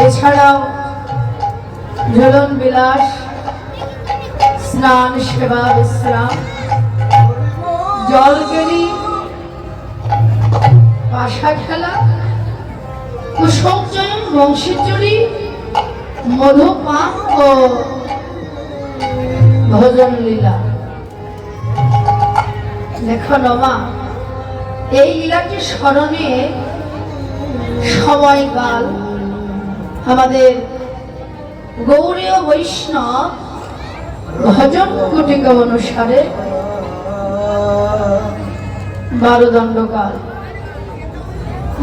এছাড়াও ঝুলন বিলাস, স্নান সেবা বিশ্রাম, জলকেলি, পাশা খেলা, কুসংচয়ন, বংশীচুরি, মধুপান ও ভজন লীলা। দেখো মা, এই লীলাটি স্মরণে সময়কাল আমাদের গৌড়ীয় বৈষ্ণব ভজন কুটিকা অনুসারে 12 দণ্ডকাল।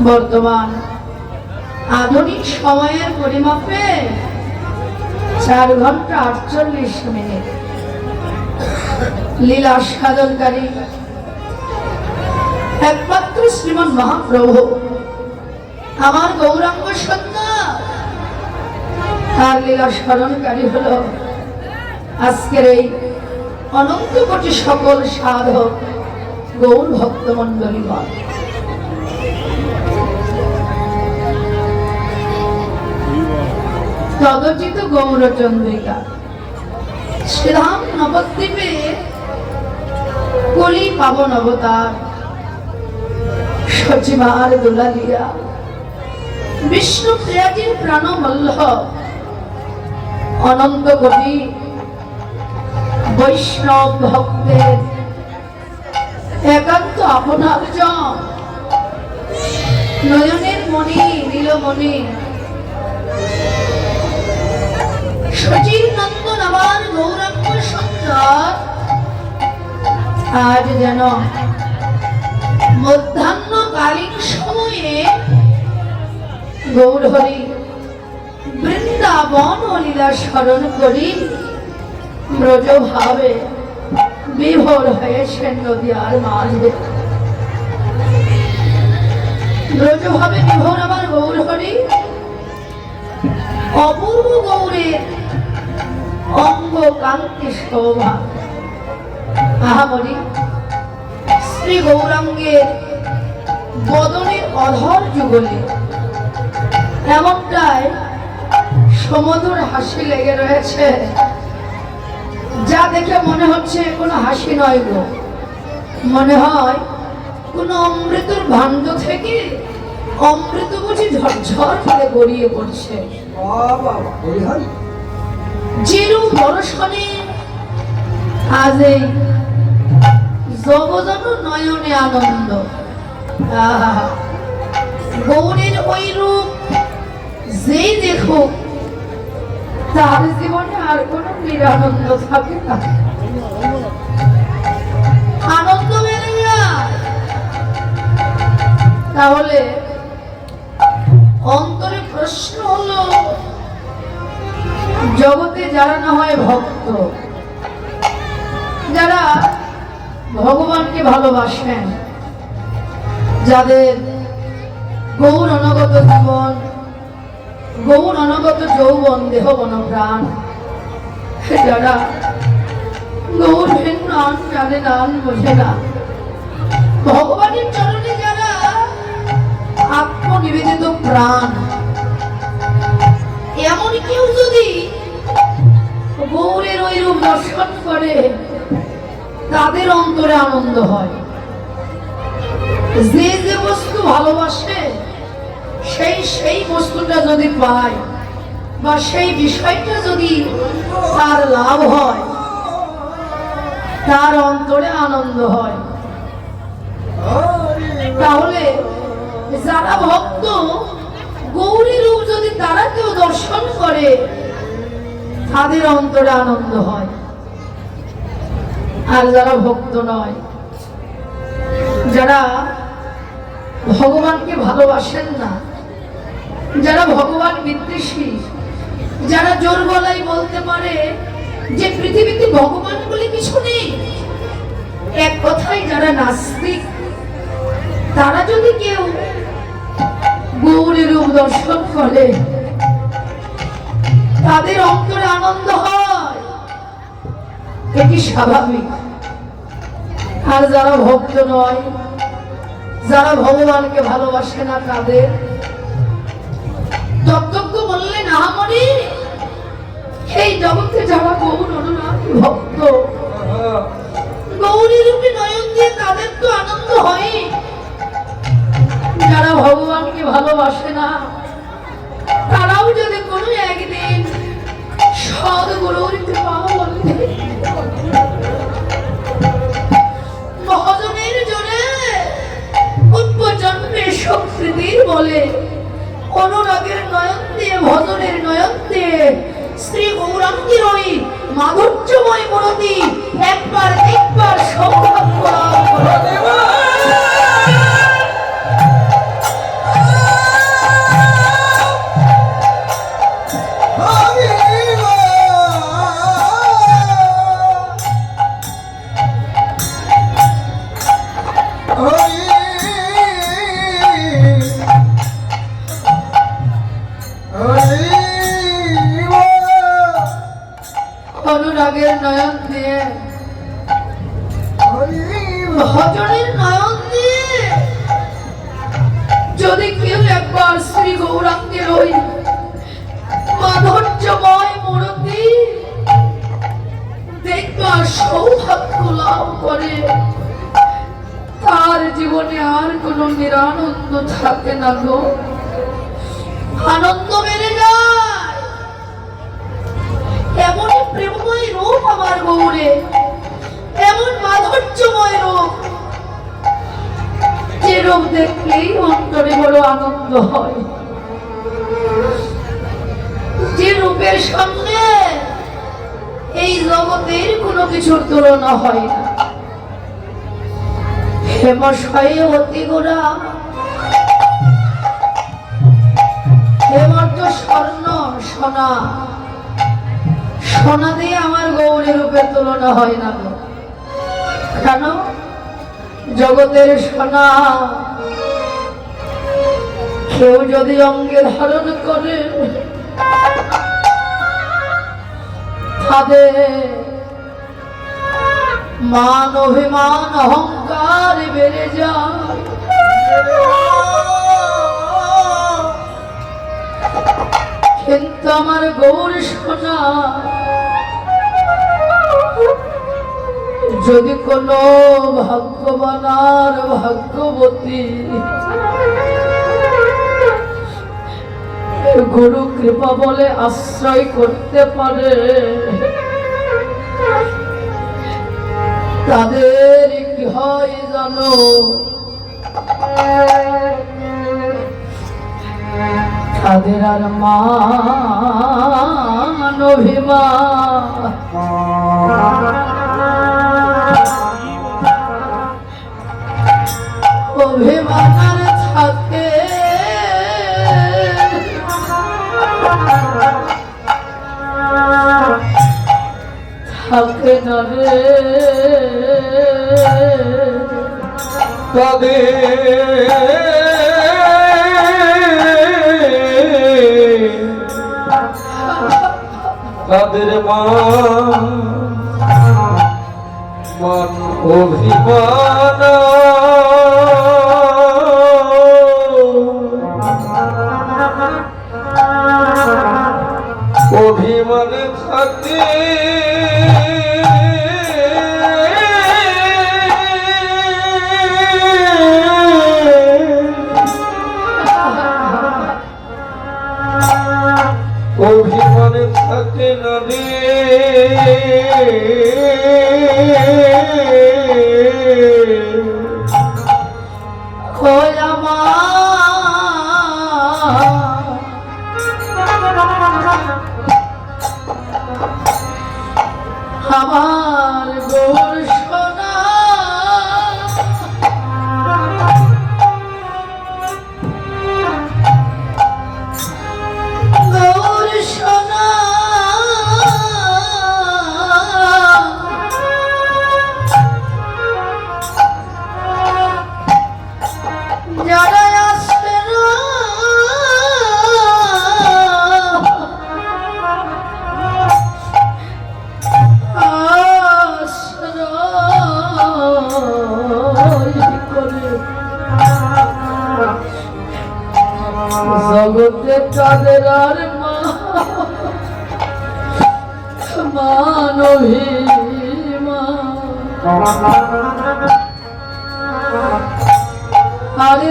বর্তমান আধুনিক সময়ের পরিমাপে 4 ঘন্টা 48 মিনিট লীলা সাধনকারী একমাত্র শ্রীমন মহাপ্রভু আমার গৌরাঙ্গ সন্তান। তার লীলা স্মরণকারী হলো আজকের এই অনন্ত কোটি সকল সাধক গৌর ভক্তমণ্ডলীগণ। তদচিত গৌরচন্দ্রিকা শ্রীধাম নবদ্বীপে কলি পাবন অবতার সচিমার দুলালিয়া বিষ্ণু প্রিয়াজির প্রাণবল্লভ অনন্ত কোটি বৈষ্ণব ভক্তের একান্ত আপনার জন, নয়নের মণি নীলমণি সচির নন্দন আমার গৌরাঙ্গ সুন্দর আজ যেন মধ্যাহ্নকালীন সময়ে গৌরহরি বৃন্দাবন ও লীলা স্মরণ করি ব্রজভাবে বিভোর হয়েছেন নদীয়ার মাঝে। ব্রজভাবে বিভোর আমার গৌরহরি অপূর্ব গৌরের অঙ্গ কান্তি শোভা। আহামরি শ্রী গৌরাঙ্গের বদনের অধর যুগলে এমনটাই সমুদ্র হাসি লেগে রয়েছে, যা দেখে মনে হচ্ছে কোনো হাসি নয় গো, মনে হয় কোন অমৃতর ভাণ্ড থেকে অমৃত বুঝি ঝরঝর করে গড়িয়ে পড়ছে। যেরূপ দর্শনে আজ এই জগজন নয়নে আনন্দ, গৌরের ওই রূপ যেই দেখুক তার জীবনে আর কোনো নিরানন্দ থাকে না, আনন্দ বেড়ে যায়। তাহলে অন্তরে প্রশ্ন হলো, জগতে যারা না হয় ভক্ত, যারা ভগবানকে ভালোবাসেন, যাদের গৌর অনগত জীবন, গৌর অনগত যৌবন, দেহ বনপ্রাণ, যারা গৌর ভিন্ন আন জানে না, বোঝে না, ভগবানের চরণে যারা আত্মনিবেদিত প্রাণ, এমন কেউ যদি গৌরের ওই রূপ দর্শন করে তাদের অন্তরে আনন্দ হয়। যে যে বস্তু ভালোবাসে সেই বস্তুটা যদি পায় বা সেই বিষয়টা যদি তার লাভ হয়, তার অন্তরে আনন্দ হয়। তাহলে যারা ভক্ত, গৌরী রূপ যদি তারা কেউ দর্শন করে তাদের অন্তরে আনন্দ হয়। আর যারা ভক্ত নয়, যারা ভগবানকে ভালোবাসেন না, যারা ভগবান বিদ্বেষী, যারা জোর গলায় বলতে পারে যে পৃথিবীতে ভগবান বলে কিছু নেই, এক কথায় যারা নাস্তিক, তারা যদি কেউ গৌরী রূপ দর্শন করে তাদের অন্তরে আনন্দ হয়, এটি স্বাভাবিক। আর যারা ভক্ত নয়, যারা ভগবানকে ভালোবাসে না, তাদের তত্ত্বজ্ঞ বললে মহামণি, এই জগতে যারা গৌর অনুরাগী ভক্ত, গৌরী রূপী নয়ন দিয়ে তাদের তো আনন্দ হয়। যারা ভগবানকে ভালোবাসে না, তারাও যদি কোনো একদিন সদ্গুরুর কৃপা বলতে মহাজনের জোরে পূর্বজন্মের সংস্কৃতির বলে অনুরাগের নয়ন দিয়ে, ভজনের নয়ন দিয়ে শ্রী গৌরাঙ্গীর ওই মাধুর্যময় মূরতি একবার একবার সৌভাগ্য লাভ করে। অনুরাগের নয়ন দিয়ে, ভজনের নয়ন দিয়ে যদি কেউ একবার শ্রী গৌরাঙ্গের ওই মাধুর্যময় মূর্তি দেখবার সৌভাগ্য লাভ করে, তার জীবনে আর কোনো নিরানন্দ থাকে না গো, আনন্দ বেড়ে যায়। এমনই প্রেমময় রূপ আমার গৌরে, এমন মাধুর্যময় রূপ, যে রূপ দেখলেই অন্তরে বড় আনন্দ হয়, যে রূপের সঙ্গে এই জগতের কোনো কিছুর তুলনা হয় না। হেমশয়ে অতি গোরা, হেমর্ত স্বর্ণ সোনা, সোনা দিয়ে আমার গৌরী রূপের তুলনা হয় না গো। কেন? জগতের সোনা কেউ যদি অঙ্গে ধারণ করে, তাদের মান অভিমান অহংকার বেড়ে যায়। কিন্তু আমার গৌর সোনা যদি কোনো ভাগ্যবান আর ভাগ্যবতী গুরু কৃপা বলে আশ্রয় করতে পারে, তাদের কি হয় জানো? তাদের আর মান অভিমান আর থাকে, থাকে না রে তাদের মান অভিমান অভিমানে থাকে, অভিমানে থাকে না রে আমার গৌর সোনা, গৌর সোনা যারা আসবে না জগতে তাদের আর মা আরে